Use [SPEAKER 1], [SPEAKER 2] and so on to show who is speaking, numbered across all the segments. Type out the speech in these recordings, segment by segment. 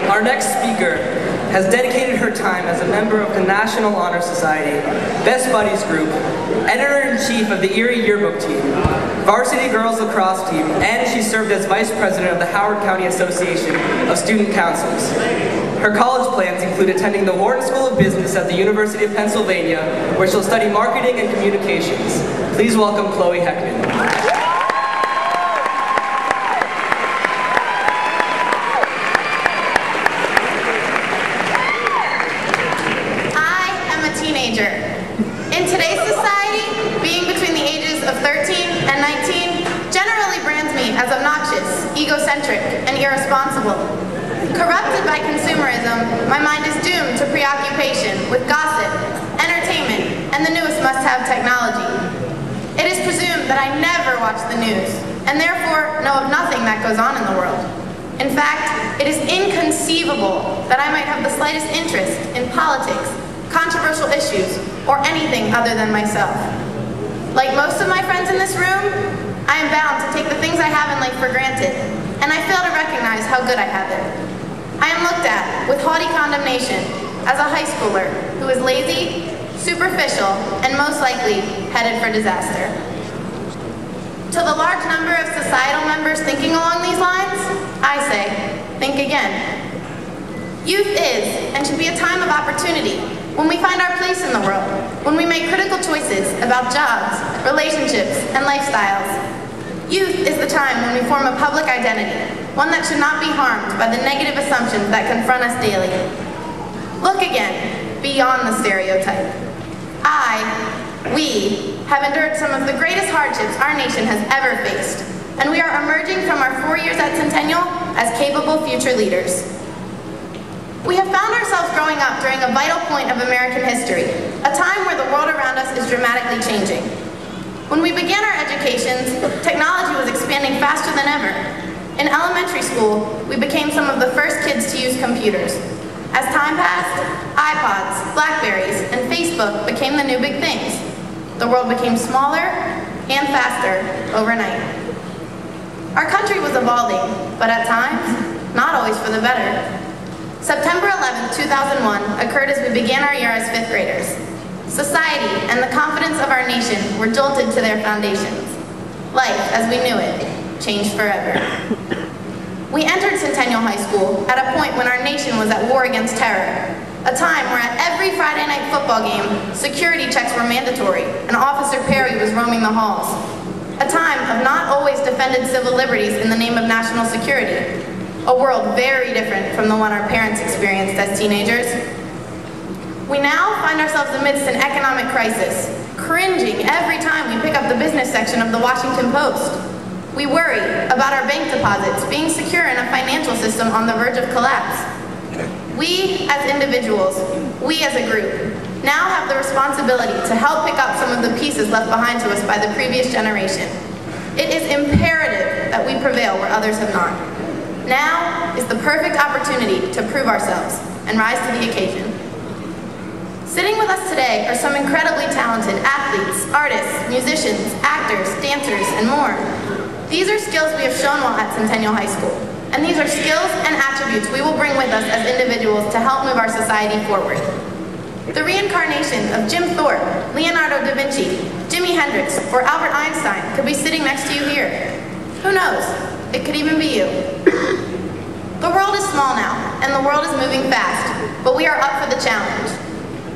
[SPEAKER 1] Our next speaker has dedicated her time as a member of the National Honor Society, Best Buddies Group, Editor-in-Chief of the Erie Yearbook Team, Varsity Girls Lacrosse Team, and she served as Vice President of the Howard County Association of Student Councils. Her college plans include attending the Wharton School of Business at the University of Pennsylvania, where she'll study marketing and communications. Please welcome Chloe Heckman.
[SPEAKER 2] In today's society, being between the ages of 13 and 19 generally brands me as obnoxious, egocentric, and irresponsible. Corrupted by consumerism, my mind is doomed to preoccupation with gossip, entertainment, and the newest must-have technology. It is presumed that I never watch the news, and therefore know of nothing that goes on in the world. In fact, it is inconceivable that I might have the slightest interest in politics, controversial issues, or anything other than myself. Like most of my friends in this room, I am bound to take the things I have in life for granted, and I fail to recognize how good I have it. I am looked at with haughty condemnation as a high schooler who is lazy, superficial, and most likely headed for disaster. To the large number of societal members thinking along these lines, I say, think again. Youth is and should be a time of opportunity, when we find our place in the world, when we make critical choices about jobs, relationships, and lifestyles. Youth is the time when we form a public identity, one that should not be harmed by the negative assumptions that confront us daily. Look again, beyond the stereotype. We have endured some of the greatest hardships our nation has ever faced, and we are emerging from our 4 years at Centennial as capable future leaders. We have found ourselves growing up during a vital point of American history, a time where the world around us is dramatically changing. When we began our educations, technology was expanding faster than ever. In elementary school, we became some of the first kids to use computers. As time passed, iPods, Blackberries, and Facebook became the new big things. The world became smaller and faster overnight. Our country was evolving, but at times, not always for the better. September 11, 2001 occurred as we began our year as fifth graders. Society and the confidence of our nation were jolted to their foundations. Life, as we knew it, changed forever. We entered Centennial High School at a point when our nation was at war against terror, a time where at every Friday night football game, security checks were mandatory and Officer Perry was roaming the halls. A time of not always defended civil liberties in the name of national security. A world very different from the one our parents experienced as teenagers. We now find ourselves amidst an economic crisis, cringing every time we pick up the business section of the Washington Post. We worry about our bank deposits being secure in a financial system on the verge of collapse. We as individuals, we as a group, now have the responsibility to help pick up some of the pieces left behind to us by the previous generation. It is imperative that we prevail where others have not. Now is the perfect opportunity to prove ourselves and rise to the occasion. Sitting with us today are some incredibly talented athletes, artists, musicians, actors, dancers, and more. These are skills we have shown while at Centennial High School, and these are skills and attributes we will bring with us as individuals to help move our society forward. The reincarnation of Jim Thorpe, Leonardo da Vinci, Jimi Hendrix, or Albert Einstein could be sitting next to you here. Who knows? It could even be you. The world is small now, and the world is moving fast, but we are up for the challenge.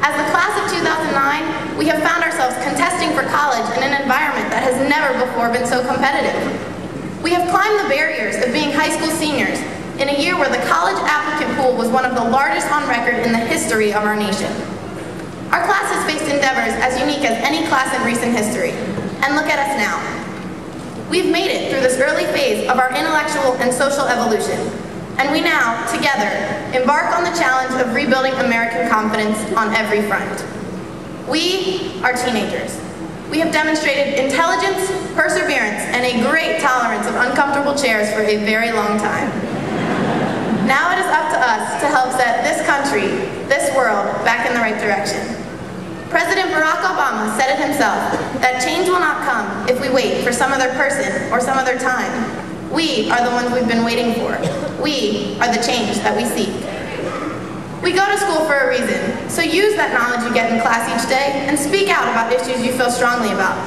[SPEAKER 2] As the class of 2009, we have found ourselves contesting for college in an environment that has never before been so competitive. We have climbed the barriers of being high school seniors in a year where the college applicant pool was one of the largest on record in the history of our nation. Our class has faced endeavors as unique as any class in recent history, and look at us now. We've made it through this early phase of our intellectual and social evolution, and we now, together, embark on the challenge of rebuilding American confidence on every front. We are teenagers. We have demonstrated intelligence, perseverance, and a great tolerance of uncomfortable chairs for a very long time. Now it is up to us to help set this country, this world, back in the right direction. President Barack Obama said it himself, that change will not come if we wait for some other person or some other time. We are the ones we've been waiting for. We are the change that we seek. We go to school for a reason, so use that knowledge you get in class each day and speak out about issues you feel strongly about.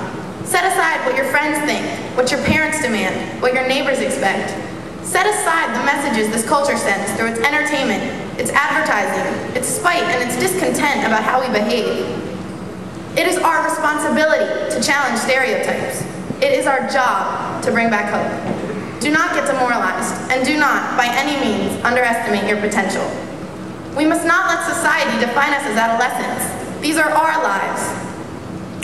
[SPEAKER 2] Set aside what your friends think, what your parents demand, what your neighbors expect. Set aside the messages this culture sends through its entertainment, its advertising, its spite, and its discontent about how we behave. It is our responsibility to challenge stereotypes. It is our job to bring back hope. Do not get demoralized, and do not, by any means, underestimate your potential. We must not let society define us as adolescents. These are our lives.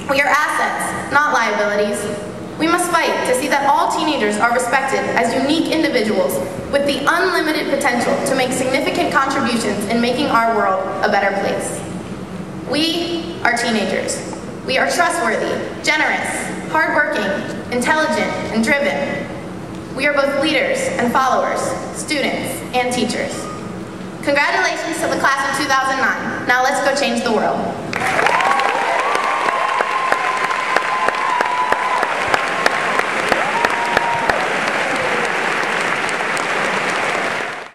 [SPEAKER 2] We are assets, not liabilities. We must fight to see that all teenagers are respected as unique individuals with the unlimited potential to make significant contributions in making our world a better place. We are teenagers. We are trustworthy, generous, hardworking, intelligent, and driven. We are both leaders and followers, students and teachers. Congratulations to the class of 2009. Now let's go change the world.